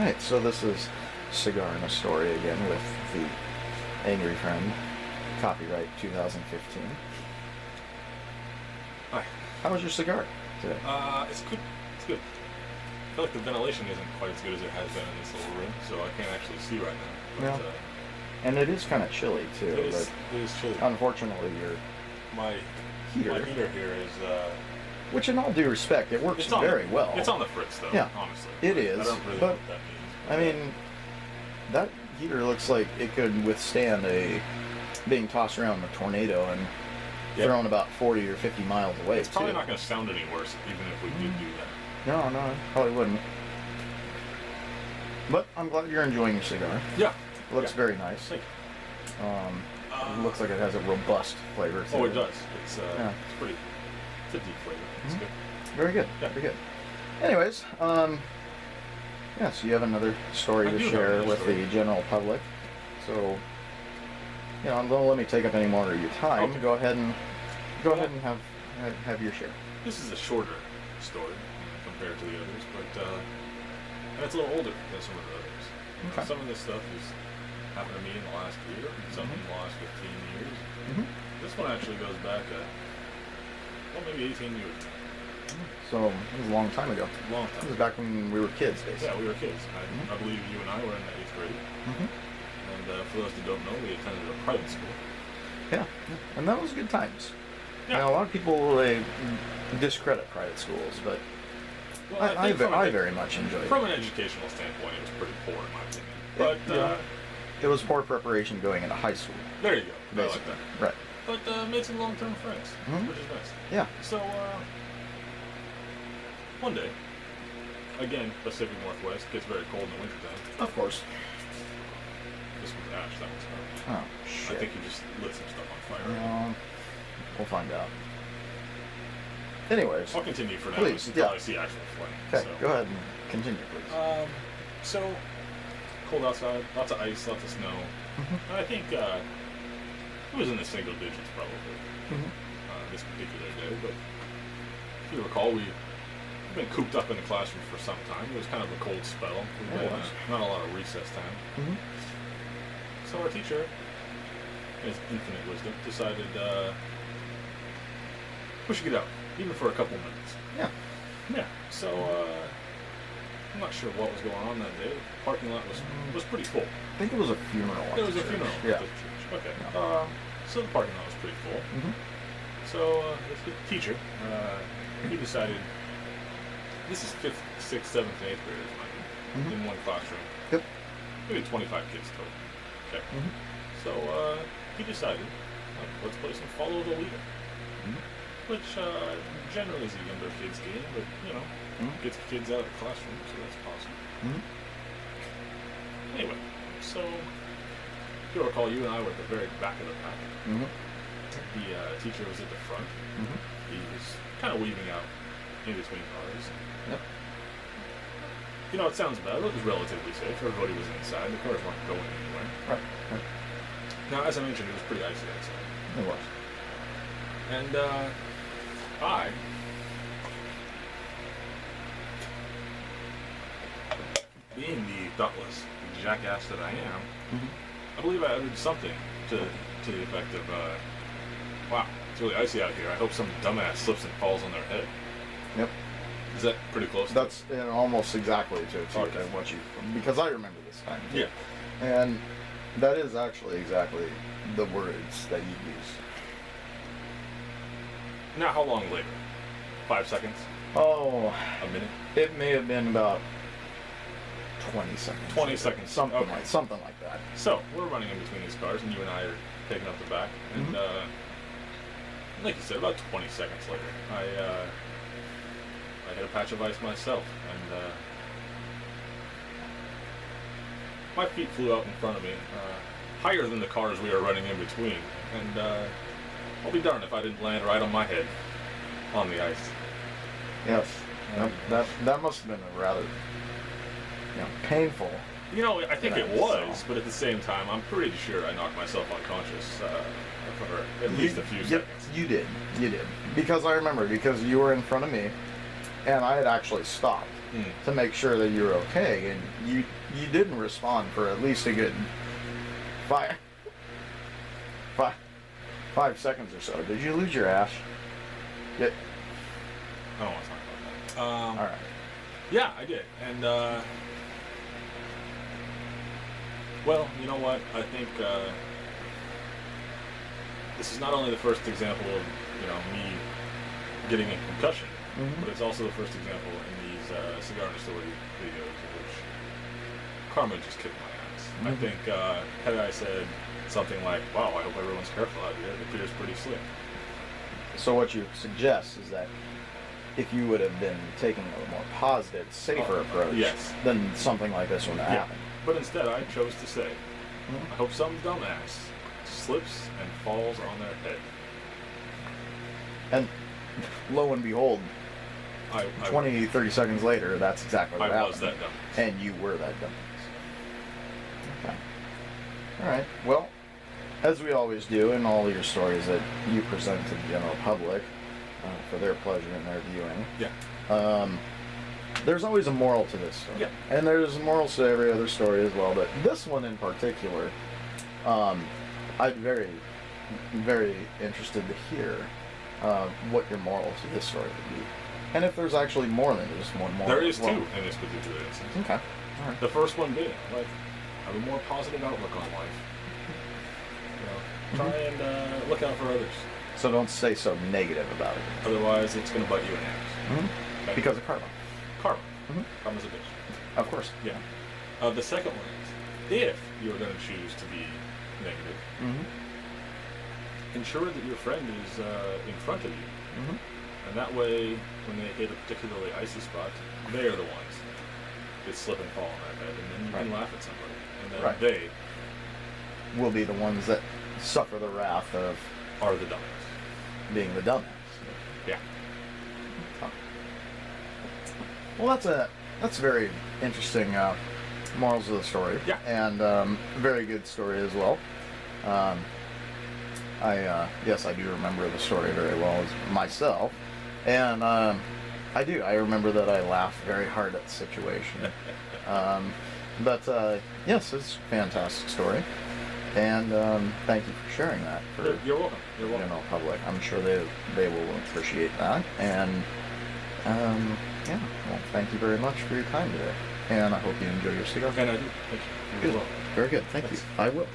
Alright, so this is Cigar in a Story again with the Angry Friend, copyright 2015. Hi. How was your cigar today? It's good. It's good. I feel like the ventilation isn't quite as good as it has been in this little room, so I can't actually see right now. But, Yeah. And it is kind of chilly too. It is chilly. Unfortunately, My heater, heater here is... which in all due respect, it works very well. It's on the fritz, though, yeah, honestly. It is, I don't really but, know what that means. I mean, that heater looks like it could withstand being tossed around in a tornado and thrown about 40 or 50 miles away. It's probably not going to sound any worse, even if we did do that. No, probably wouldn't. But I'm glad you're enjoying your cigar. Yeah. It looks very nice. Thank you. It looks like it has a robust flavor to it. Oh, it does. It's pretty... It's a deep flavor. It's good. Very good. Yeah. Very good. Anyways, so you have another story to share with the general public. So, don't let me take up any more of your time. Okay. Go ahead and have your share. This is a shorter story compared to the others, but and it's a little older than some of the others. Okay. Some of this stuff has happened to me in the last year, some in the last 15 years. Mm-hmm. This one actually goes back, maybe 18 years. So it was a long time ago. Long It time. was back when we were kids, basically. Yeah, we were kids. I believe you and I were in the 8th grade. Mm-hmm. And for those that don't know, we attended a private school. Yeah, and that was good times. Yeah. Now, a lot of people discredit private schools, but Well, I very much enjoyed it. From an educational standpoint, it was pretty poor in my opinion. But it was poor preparation going into high school. there you go. I like Basically. that. Right. But made some long-term friends, which is nice. Yeah. So, one day, again, Pacific Northwest, gets very cold in the wintertime. Of course. This was ash, that was her. Oh, shit. I think you just lit some stuff on fire. We'll find out. Anyways. I'll continue for now. Please, Until yeah. I see actual flame. Okay, So. go ahead and continue, please. So, cold outside, lots of ice, lots of snow. Mm-hmm. And I think it was in the single digits probably this particular day. But if you recall, we've been cooped up in the classroom for some time. It was kind of a cold spell. Not a lot of recess time. Mm-hmm. So our teacher, in his infinite wisdom, decided we should get out, even for a couple minutes. Yeah. Yeah. So I'm not sure what was going on that day. The parking lot was pretty full. I think it was a funeral. There was a funeral Yeah. at the church. Okay. Yeah. So the parking lot was pretty full. Mm-hmm. So the teacher, he decided, this is 5th, 6th, 7th, and 8th graders, mind you, in one classroom. Yep. Maybe 25 kids total. Okay. Mm-hmm. So he decided, let's play some follow the leader. Which generally is a younger kids game, but gets kids out of the classroom, so that's awesome. Anyway, so if you recall, you and I were at the very back of the pack. The teacher was at the front. He was kind of weaving out in between cars. Yep. It sounds bad, but it was relatively safe. Everybody was inside. The cars weren't going anywhere. Right. Now, as I mentioned, it was pretty icy outside. It was. And I being the thoughtless jackass that I am, I believe I uttered something to the effect of, wow, it's really icy out here. I hope some dumbass slips and falls on their head. Yep. Is that pretty close? That's almost exactly to Okay. what you... Because I remember this time. Yeah. And that is actually exactly the words that you use. Now, how long later? 5 seconds? Oh, A minute? it may have been about 20 seconds. 20 seconds. Something Okay. something like that. So, we're running in between these cars, and you and I are taking up the back. And, like you said, about 20 seconds later, I hit a patch of ice myself, and my feet flew out in front of me, higher than the cars we were running in between. And I'll be darned if I didn't land right on my head on the ice. Yes. That must have been a rather painful. I think it was, but at the same time, I'm pretty sure I knocked myself unconscious for at least a few seconds. You did. Because I remember, because you were in front of me, and I had actually stopped to make sure that you were okay, and you didn't respond for at least a good five 5 seconds or so. Did you lose your ash? Yeah. I don't want to talk about that. All right. Yeah, I did, and well, you know what? I think this is not only the first example of me getting a concussion, but it's also the first example in these Cigar and Distillery videos in which karma just kicked my ass. I think had I said something like, "Wow, I hope everyone's careful out here," it appears pretty slick. So what you suggest is that if you would have been taking a more positive, safer approach, yes, then something like this wouldn't happen. But instead, I chose to say, I hope some dumbass slips and falls on their head. And lo and behold, I 30 seconds later, that's exactly what happened. I was that dumbass. And you were that dumbass. Okay. All right. Well, as we always do in all your stories that you present to the general public for their pleasure and their viewing, there's always a moral to this story. Yeah. And there's morals to every other story as well, but this one in particular, I'm very, very interested to hear what your moral to this story would be. And if there's actually more than just one moral. There is two in this particular instance. Okay. All right. The first one being, like, have a more positive outlook on life. Try and look out for others. So don't say so negative about it. Otherwise, it's going to bite you in the ass. Okay? Because of karma. Karma. Karma's a bitch. Of course. Yeah. The second one is, if you're going to choose to be negative, ensure that your friend is in front of you. And that way, when they hit a particularly icy spot, they are the ones that slip and fall on their head, and then you can laugh at somebody. And then they will be the ones that suffer the wrath of are the dumbass. Being the dumbass. Yeah. Well, that's very interesting morals of the story. Yeah. And very good story as well. Yes, I do remember the story very well as myself, and I remember that I laughed very hard at the situation. But yes, it's a fantastic story, and thank you for sharing that. You're welcome. You're welcome. General public, I'm sure they will appreciate that, and yeah. Well, thank you very much for your time today, and I hope you enjoy your cigar. And I do. Thank you. Good. Very good. Thanks. You. I will.